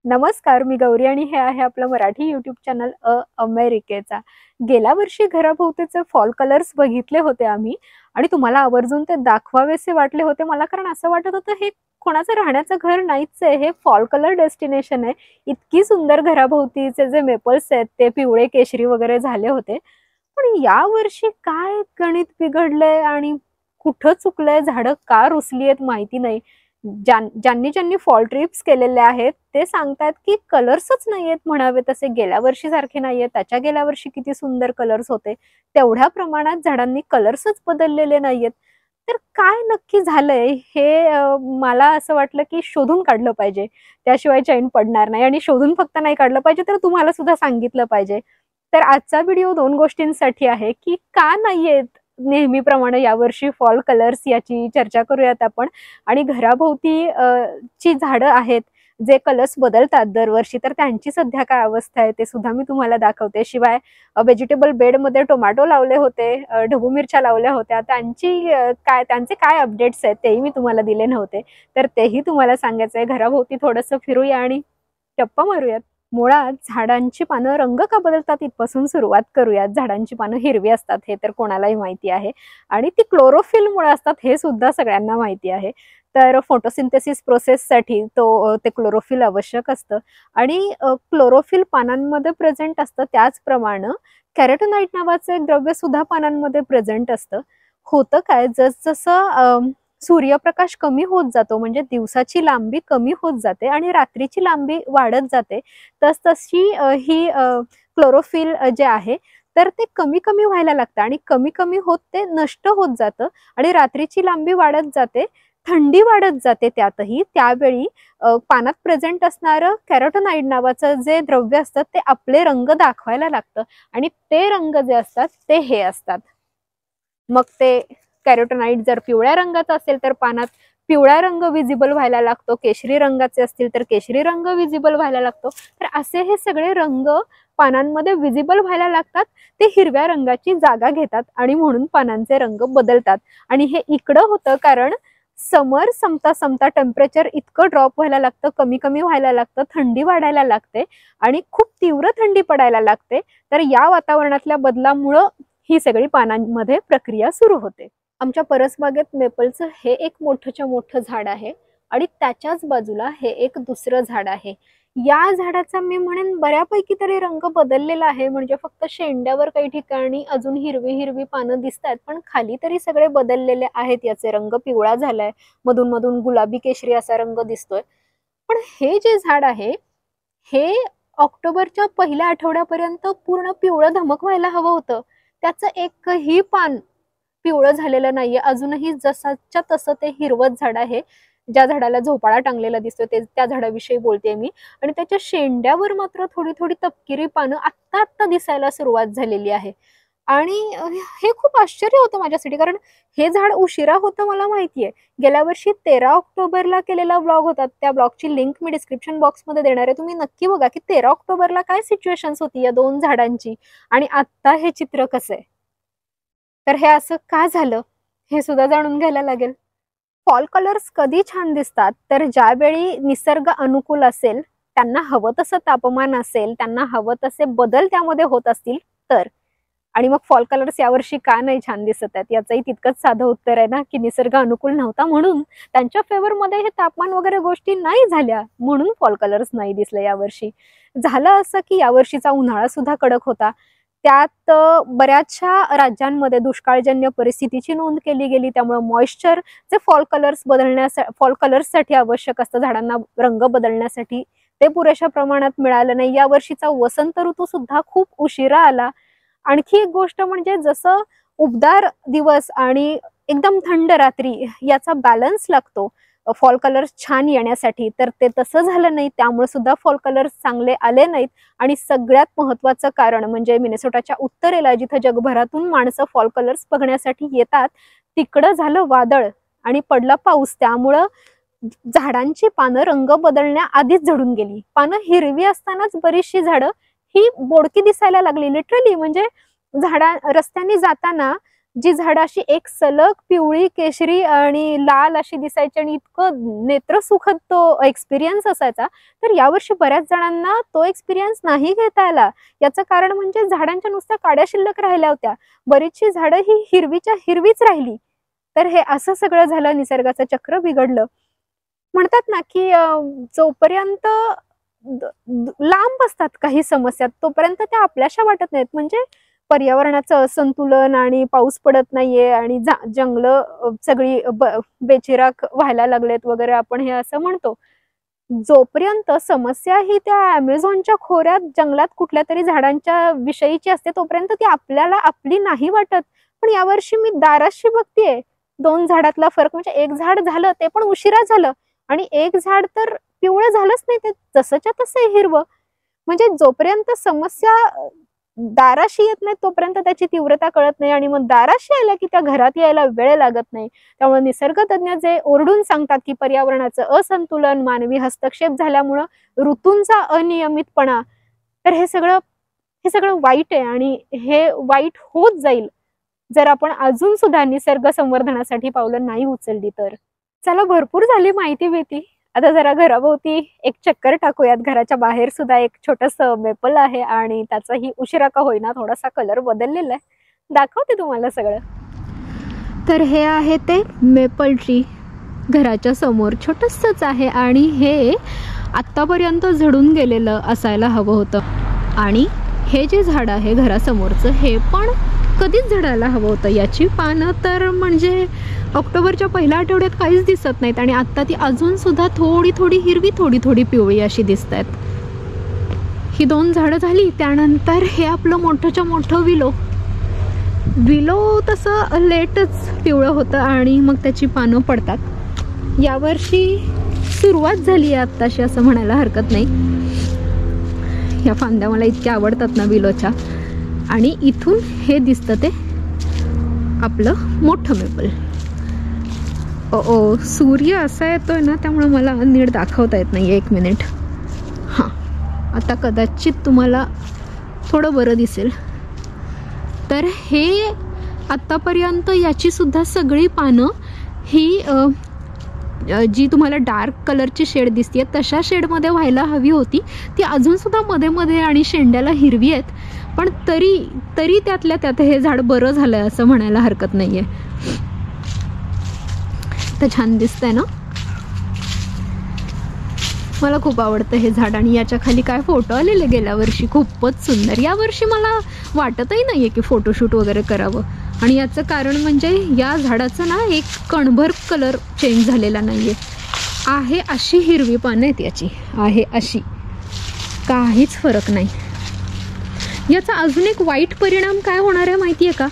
नमस्कार, मी गौरी आणि हे आहे आपलं मराठी यूट्यूब चॅनल अमेरिकेचा। गेल्या वर्षी घराभोवतीचे फॉल कलर्स बघितले होते आम्ही आणि तुम्हाला आवर्जून ते दाखवावेसे वाटले होते मला, कारण असं वाटत होतं हे कोणाचं राहण्याचं घर नाहीच आहे, हे फॉल कलर डेस्टिनेशन आहे। इतकी सुंदर घराभोवतीचे जे मेपल्स आहेत ते पिवळे केशरी वगैरे झाले होते। पण या वर्षी काय गणित बिघडलंय आणि कुठं चुकलंय, झाडं का रुसली आहेत माहिती नाही। ज्यांनी ज्यांनी फॉल ट्रिप्स केलेले आहेत ते सांगतात की कलर्सच नाहीयेत म्हणावे तसे, गेल्या वर्षी सारखे नाहीयेत। त्याच्या गेल्या वर्षी किती सुंदर कलर्स होते, तेवढ्या प्रमाणात झाडांनी कलर्सच बदललेले नाहीयेत। तर काय नक्की झालंय हे मला असं वाटलं की शोधून काढलं पाहिजे, त्याशिवाय चैन पडणार नाही। आणि शोधून फक्त नाही काढलं पाहिजे तर तुम्हाला सुद्धा सांगितलं पाहिजे। तर आजचा व्हिडिओ दोन गोष्टींसाठी आहे की का नाहीयेत नेहमीप्रमाणे यावर्षी फॉल कलर्स याची चर्चा करूयात आपण। आणि घराभोवती ची झाडं आहेत जे कलर्स बदलतात दरवर्षी, तर त्यांची सध्या काय अवस्था आहे ते सुद्धा मी तुम्हाला दाखवते। शिवाय व्हेजिटेबल बेडमध्ये टोमॅटो लावले होते, ढबू मिरच्या लावल्या होत्या, त्यांचे काय अपडेट्स आहेत तेही मी तुम्हाला दिले नव्हते, तर तेही तुम्हाला सांगायचंय। घराभोवती थोडंसं फिरूया आणि गप्पा मारूयात। मुळात झाडांची पानं रंग का बदलतात इथपासून सुरुवात करूयात। झाडांची पानं हिरवी असतात हे तर कोणालाही माहिती आहे आणि ती क्लोरोफिलमुळे असतात हे सुद्धा सगळ्यांना माहिती आहे। तर फोटोसिंथेसिस प्रोसेससाठी ते क्लोरोफिल आवश्यक असतं आणि क्लोरोफिल पानांमध्ये प्रेझेंट असतं। त्याचप्रमाणे कॅरोटिनॉइड नावाचं एक द्रव्य सुद्धा पानांमध्ये प्रेझेंट असतं। होतं काय, जसजसं सूर्यप्रकाश कमी होत जातो म्हणजे दिवसाची लांबी कमी होत जाते आणि रात्रीची लांबी वाढत जाते, तसतशी ही क्लोरोफिल जे आहे तर ते कमी कमी व्हायला लागतं आणि कमी कमी होत ते नष्ट होत जातं आणि रात्रीची लांबी वाढत जाते, थंडी वाढत जाते। त्यातही त्यावेळी पानात प्रेझेंट असणारं कॅरोटिनॉइड नावाचं जे द्रव्य असतं ते आपले रंग दाखवायला लागतं आणि ते रंग जे असतात ते हे असतात। मग ते कॅरोटिनॉइड जर पिवळ्या रंगाचा असेल तर पानात पिवळा रंग विजिबल व्हायला लागतो, केशरी रंगाचे असतील तर केशरी रंग विजिबल व्हायला लागतो। तर असे हे सगळे रंग पानांमध्ये विजिबल व्हायला लागतात, ते हिरव्या रंगाची जागा घेतात आणि म्हणून पानांचे रंग बदलतात। आणि हे इकडं होतं कारण समर संपता संपता टेम्परेचर इतकं ड्रॉप व्हायला लागतं, कमी कमी व्हायला लागतं, थंडी वाढायला लागते आणि खूप तीव्र थंडी पडायला लागते। तर या वातावरणातल्या बदलामुळे ही सगळी पानांमध्ये प्रक्रिया सुरू होते। आमच्या परसबागेत मेपलचं हे एक मोठंच्या मोठं झाड आहे आणि त्याच्याच बाजूला हे एक दुसरं झाड आहे। या झाडाचा मी म्हणेन बऱ्यापैकी तरी रंग बदललेला आहे, म्हणजे फक्त शेंड्यावर काही ठिकाणी अजून हिरवी हिरवी पानं दिसतात, पण खाली तरी सगळे बदललेले आहेत। याचे रंग पिवळा झालाय, मधून मधून गुलाबी केशरी असा रंग दिसतोय। पण हे जे झाड आहे हे ऑक्टोबरच्या पहिल्या आठवड्यापर्यंत पूर्ण पिवळं धमक व्हायला हवं होतं, त्याचं एकही पान पिवळं झालेलं नाहीये अजूनही, जसाच्या तसं ते हिरवत झाड आहे। ज्या झाडाला झोपाळा टांगलेला दिसतोय त्या झाडाविषयी बोलते मी। आणि त्याच्या शेंड्यावर मात्र थोडी थोडी तपकिरी पानं आत्ता आत्ता दिसायला सुरुवात झालेली आहे। आणि हे खूप आश्चर्य होतं माझ्यासाठी, कारण हे झाड उशिरा होतं मला माहितीये। गेल्या वर्षी 13 ऑक्टोबरला केलेला ब्लॉग होता, त्या ब्लॉगची लिंक मी डिस्क्रिप्शन बॉक्समध्ये देणार आहे, तुम्ही नक्की बघा की 13 ऑक्टोबरला काय सिच्युएशन्स होती या दोन झाडांची आणि आत्ता हे चित्र कसं आहे। तर हे असं का झालं हे सुद्धा जाणून घ्यायला लागेल। फॉल कलर्स कधी छान दिसतात तर ज्यावेळी निसर्ग अनुकूल असेल, त्यांना हवं तसं तापमान असेल, त्यांना हवं तसे बदल त्यामध्ये होत असतील तर। आणि मग फॉल कलर्स यावर्षी का नाही छान दिसत आहेत याचंही तितकंच साधं उत्तर आहे ना, की निसर्ग अनुकूल नव्हता म्हणून, त्यांच्या फेवरमध्ये हे तापमान वगैरे गोष्टी नाही झाल्या म्हणून फॉल कलर्स नाही दिसले यावर्षी। झालं असं की यावर्षीचा उन्हाळा सुद्धा कडक होता, त्यात बऱ्याचशा राज्यांमध्ये दुष्काळजन्य परिस्थितीची नोंद केली गेली, त्यामुळे मॉइश्चर जे फॉल कलर्ससाठी आवश्यक असतं झाडांना रंग बदलण्यासाठी ते पुरेशा प्रमाणात मिळालं नाही। या वर्षीचा वसंत ऋतू सुद्धा खूप उशिरा आला। आणखी एक गोष्ट म्हणजे जसं उबदार दिवस आणि एकदम थंड रात्री याचा बॅलन्स लागतो फॉल कलर्स छान येण्यासाठी, तर ते तसं झालं नाही, त्यामुळे सुद्धा फॉल कलर्स चांगले आले नाहीत। आणि सगळ्यात महत्त्वाचं कारण म्हणजे मिनेसोटाच्या उत्तरेला जिथे जगभरातून माणसं फॉल कलर्स बघण्यासाठी येतात तिकडं झालं वादळ आणि पडला पाऊस, त्यामुळं झाडांची पानं रंग बदलण्याआधीच झडून गेली। पानं हिरवी असतानाच बरीचशी झाडं ही बोडकी दिसायला लागली लिटरली, म्हणजे रस्त्याने जाताना जी झाडं अशी एक सलग पिवळी, केशरी आणि लाल अशी दिसायची आणि इतकं नेत्रसुखद तो एक्सपिरियन्स असायचा. तर यावर्षी बऱ्याच जणांना तो एक्सपिरियन्स नाही घेता आला. याचं कारण म्हणजे झाडांच्या नुसत्या काड्या शिल्लक राहिल्या होत्या. बरीचशी झाडं ही हिरवीच्या हिरवीच राहिली. तर हे असं सगळं झालं, निसर्गाचं चक्र बिघडलं. म्हणतात ना की जोपर्यंत लांब असतात काही समस्या तोपर्यंत त्या आपल्याशा वाटत नाहीत. म्हणजे पर्यावरणाचं असंतुलन आणि पाऊस पडत नाहीये आणि जंगलं सगळी बेचिराख व्हायला लागलेत वगैरे आपण हे असं म्हणतो. जोपर्यंत समस्या ही त्या अमेझॉनच्या खोऱ्यात जंगलात कुठल्या तरी झाडांच्या विषयीची असते तोपर्यंत ती आपल्याला आपली नाही वाटत. पण यावर्षी मी दाराशी बघतेय 2 झाडातला फरक. म्हणजे एक झाड झालं ते पण उशिरा झालं आणि एक झाड तर पिवळं झालंच नाही, ते जसंच्या तसं हिरवं. म्हणजे जोपर्यंत समस्या दाराशी येत नाही तोपर्यंत त्याची तीव्रता कळत नाही आणि मग दाराशी आल्या की त्या घरात यायला वेळ लागत नाही. त्यामुळे निसर्गतज्ञ जे ओरडून सांगतात की पर्यावरणाचं असंतुलन, मानवी हस्तक्षेप झाल्यामुळं ऋतूंचा अनियमितपणा, तर हे सगळं वाईट आहे आणि हे वाईट होत जाईल जर आपण अजून सुद्धा निसर्ग संवर्धनासाठी पावलं नाही उचलली तर. चला, भरपूर झाली माहिती भीती. आता जरा घराभोवती एक चक्कर टाकूयात. घराच्या बाहेर सुद्धा एक छोटंसं मेपल आहे आणि त्याचाही उशिरा का होईना थोडासा कलर बदललेला आहे. दाखवते तुम्हाला सगळं. तर हे आहे ते मेपल ट्री, घराच्या समोर छोटंसंच आहे आणि हे आत्तापर्यंत झडून गेलेलं असायला हवं होतं. आणि हे जे झाड आहे घरासमोरचं हे पण कधीच झडायला हवं होतं. याची पानं तर म्हणजे ऑक्टोबरच्या पहिल्या आठवड्यात काहीच दिसत नाहीत आणि आत्ता ती अजून सुद्धा थोडी थोडी हिरवी, थोडी थोडी पिवळी अशी दिसत आहेत. ही 2 झाडं झाली. त्यानंतर हे आपलं मोठंच्या मोठं विलो तसं लेटच पिवळं होतं आणि मग त्याची पानं पडतात. यावर्षी सुरुवात झाली आहे आत्ताशी असं म्हणायला हरकत नाही. या फांद्या मला इतक्या आवडतात ना विलोच्या. आणि इथून हे दिसतं ते आपलं मोठं मेपल. सूर्य असा येतोय ना त्यामुळे मला नीट दाखवता येत नाही. 1 मिनिट. हां, आता कदाचित तुम्हाला थोडं बरं दिसेल. तर हे आत्तापर्यंत याची सुद्धा सगळी पानं ही जी तुम्हाला डार्क कलरची शेड दिसते तशा शेडमध्ये व्हायला हवी होती. ती अजून सुद्धा मध्ये मध्ये आणि शेंड्याला हिरवी आहेत. पण तरी त्यातल्या त्यात हे झाड बरं झालंय असं म्हणायला हरकत नाहीये. तर छान दिसतंय ना. मला खूप आवडतं हे झाड आणि याच्या खाली काय फोटो आलेले गेल्या वर्षी, खूपच सुंदर. या वर्षी मला वाटतही नाहीये की फोटोशूट वगैरे करावं. आणि याचं कारण म्हणजे या झाडाचं ना एक कणभर कलर चेंज झालेला नाहीये. आहे अशी हिरवी पानं आहेत याची, आहे अशी, काहीच फरक नाही. याचा अजून एक वाईट परिणाम काय होणार आहे माहिती आहे का?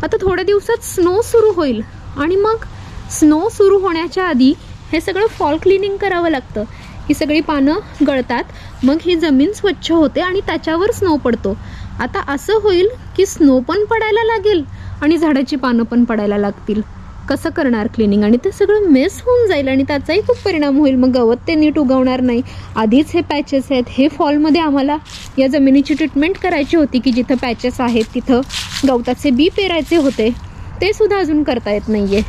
आता थोड्या दिवसात स्नो सुरू होईल आणि मग स्नो सुरू होण्याच्या आधी हे सगळं फॉल क्लिनिंग करावं लागतं. ही सगळी पानं गळतात, मग ही जमीन स्वच्छ होते आणि त्याच्यावर स्नो पडतो. आता असं होईल की स्नो पण पडायला लागेल आणि झाडाची पानं पण पडायला लागतील. कसं करणार क्लिनिंग? आणि ते सगळं मेस होऊन जाईल आणि त्याचाही खूप परिणाम होईल. मग गवत ते नीट उगवणार नाही. आधीच हे पॅचेस आहेत. हे फॉलमध्ये आम्हाला या जमिनीची ट्रीटमेंट करायची होती की जिथं पॅचेस आहेत तिथं गवताचे बी पेरायचे होते, ते सुद्धा अजून करता येत नाहीये.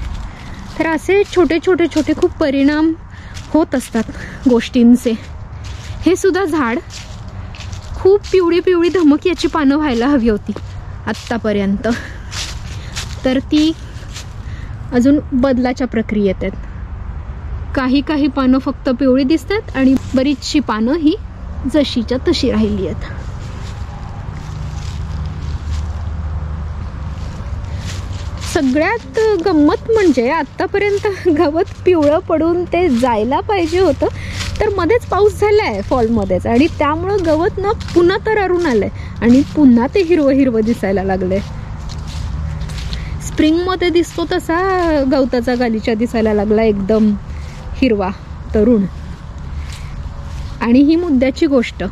तर असे छोटे छोटे छोटे खूप परिणाम होत असतात गोष्टींचे. हे सुद्धा झाड खूप पिवळी पिवळी धमक याची पानं व्हायला हवी होती आत्तापर्यंत, तर ती अजून बदलाच्या प्रक्रियेत आहेत. काही काही पानं फक्त पिवळी दिसतात आणि बरीचशी पानं ही जशीच्या तशी राहिली आहेत. सगळ्यात गंमत म्हणजे आत्तापर्यंत गवत पिवळं पडून ते जायला पाहिजे होतं, तर मध्येच पाऊस झालाय फॉलमध्येच आणि त्यामुळं गवत ना पुन्हा तरारून आलंय आणि पुन्हा ते हिरवं हिरवं दिसायला लागलंय. स्प्रिंगमध्ये दिसतो तसा गवताचा गालीचा दिसायला लागला, एकदम हिरवा तरुण. आणि ही मुद्द्याची गोष्ट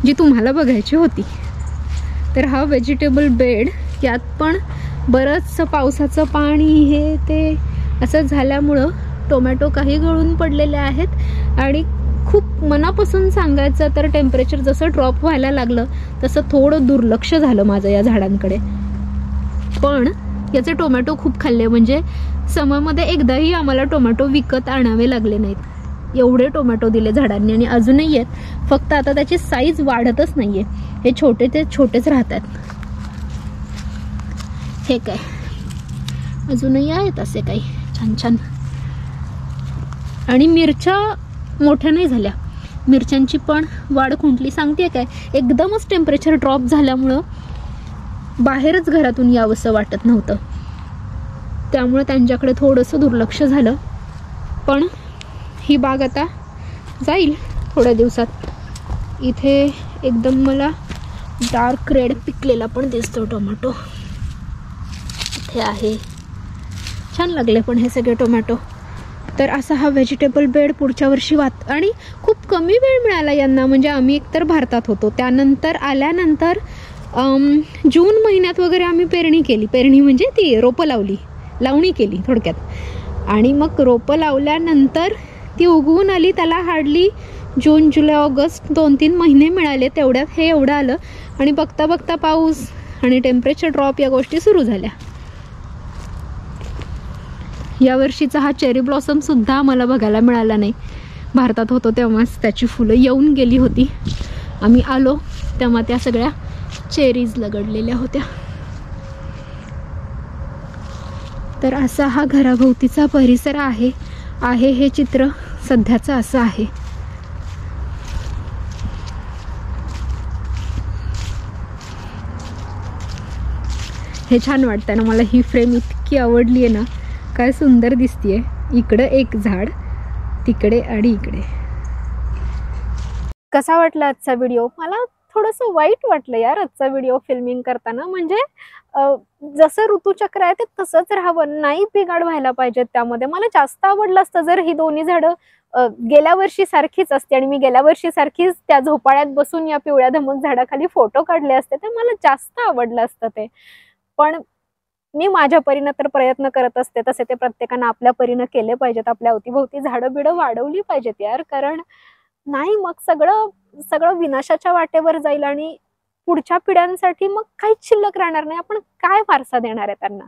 जी तुम्हाला बघायची होती, तर हा व्हेजिटेबल बेड, यात पण बरंचसं पावसाचं पाणी हे ते असं झाल्यामुळं टोमॅटो काही गळून पडलेले आहेत. आणि खूप मनापासून सांगायचं तर टेम्परेचर जसं ड्रॉप व्हायला लागलं तसं थोडं दुर्लक्ष झालं माझं या झाडांकडे. पण याचे टोमॅटो खूप खाल्ले, म्हणजे समरमध्ये एकदाही आम्हाला टोमॅटो विकत आणावे लागले नाहीत, एवढे टोमॅटो दिले झाडांनी. आणि अजूनही आहेत, फक्त आता त्याची साईज वाढतच नाहीये, हे छोटे ते छोटेच राहतात. हे काय अजूनही आहेत असे काही छान छान. आणि मिरच्या मोठ्या नाही झाल्या, मिरच्यांची पण वाढ खुंटली. सांगते काय, एकदमच टेम्परेचर ड्रॉप झाल्यामुळं बाहेरच घरातून यावंसं वाटत नव्हतं, त्यामुळे त्यांच्याकडे थोडंसं दुर्लक्ष झालं. पण ही बाग आता जाईल थोड्या दिवसात. इथे एकदम मला डार्क रेड पिकलेला पण दिसतो टोमॅटो, इथे आहे. छान लागले पण हे सगळे टोमॅटो. तर असा हा व्हेजिटेबल बेड पुढच्या वर्षी आणि खूप कमी वेळ मिळाला यांना, म्हणजे आम्ही एकतर भारतात होतो, त्यानंतर आल्यानंतर जून महिन्यात वगैरे आम्ही पेरणी केली. पेरणी म्हणजे ती रोपं लावणी केली थोडक्यात. आणि मग रोपं लावल्यानंतर ती उगवून आली, त्याला हार्डली जून जुलै ऑगस्ट 2-3 महिने मिळाले, तेवढ्यात हे एवढं आलं. आणि बघता बघता पाऊस आणि टेम्परेचर ड्रॉप या गोष्टी सुरू झाल्या. या वर्षीचा हा चेरी ब्लॉसम सुद्धा आम्हाला बघायला मिळाला नाही. भारतात होतो तेव्हाच त्याची फुलं येऊन गेली होती. आम्ही आलो तेव्हा त्या सगळ्या चेरीज लगडलेल्या होत्या. तर असा हा घराभोवतीचा परिसर आहे. हे चित्र सध्याचं असं आहे. हे छान वाटतं ना, मला ही फ्रेम इतकी आवडली आहे ना, काय सुंदर दिसतीये. इकडे एक झाड, तिकडे आणि इकडे. कसा वाटला आजचा व्हिडिओ? मला थोडंसं वाईट वाटलं यार आजचा व्हिडिओ फिल्मिंग करताना. म्हणजे जसं ऋतुचक्र आहे ते तसंच राहावं, नाही बिघाड व्हायला पाहिजे त्यामध्ये. मला जास्त आवडलं असतं जर ही दोन्ही झाडं गेल्या वर्षी सारखीच असते आणि मी गेल्या वर्षी सारखीच त्या झोपाळ्यात बसून या पिवळ्या धमक झाडाखाली फोटो काढले असते, तर मला जास्त आवडलं असतं ते. पण मी माझ्या परीनं तर प्रयत्न करत असते, तसे ते प्रत्येकानं आपल्या परीनं केले पाहिजेत. आपल्या अवतीभोवती झाडं बिडं वाढवली पाहिजेत यार, कारण नाही मग सगळं विनाशाच्या वाटेवर जाईल आणि पुढच्या पिढ्यांसाठी मग काहीच शिल्लक राहणार नाही. आपण काय वारसा देणार आहे त्यांना?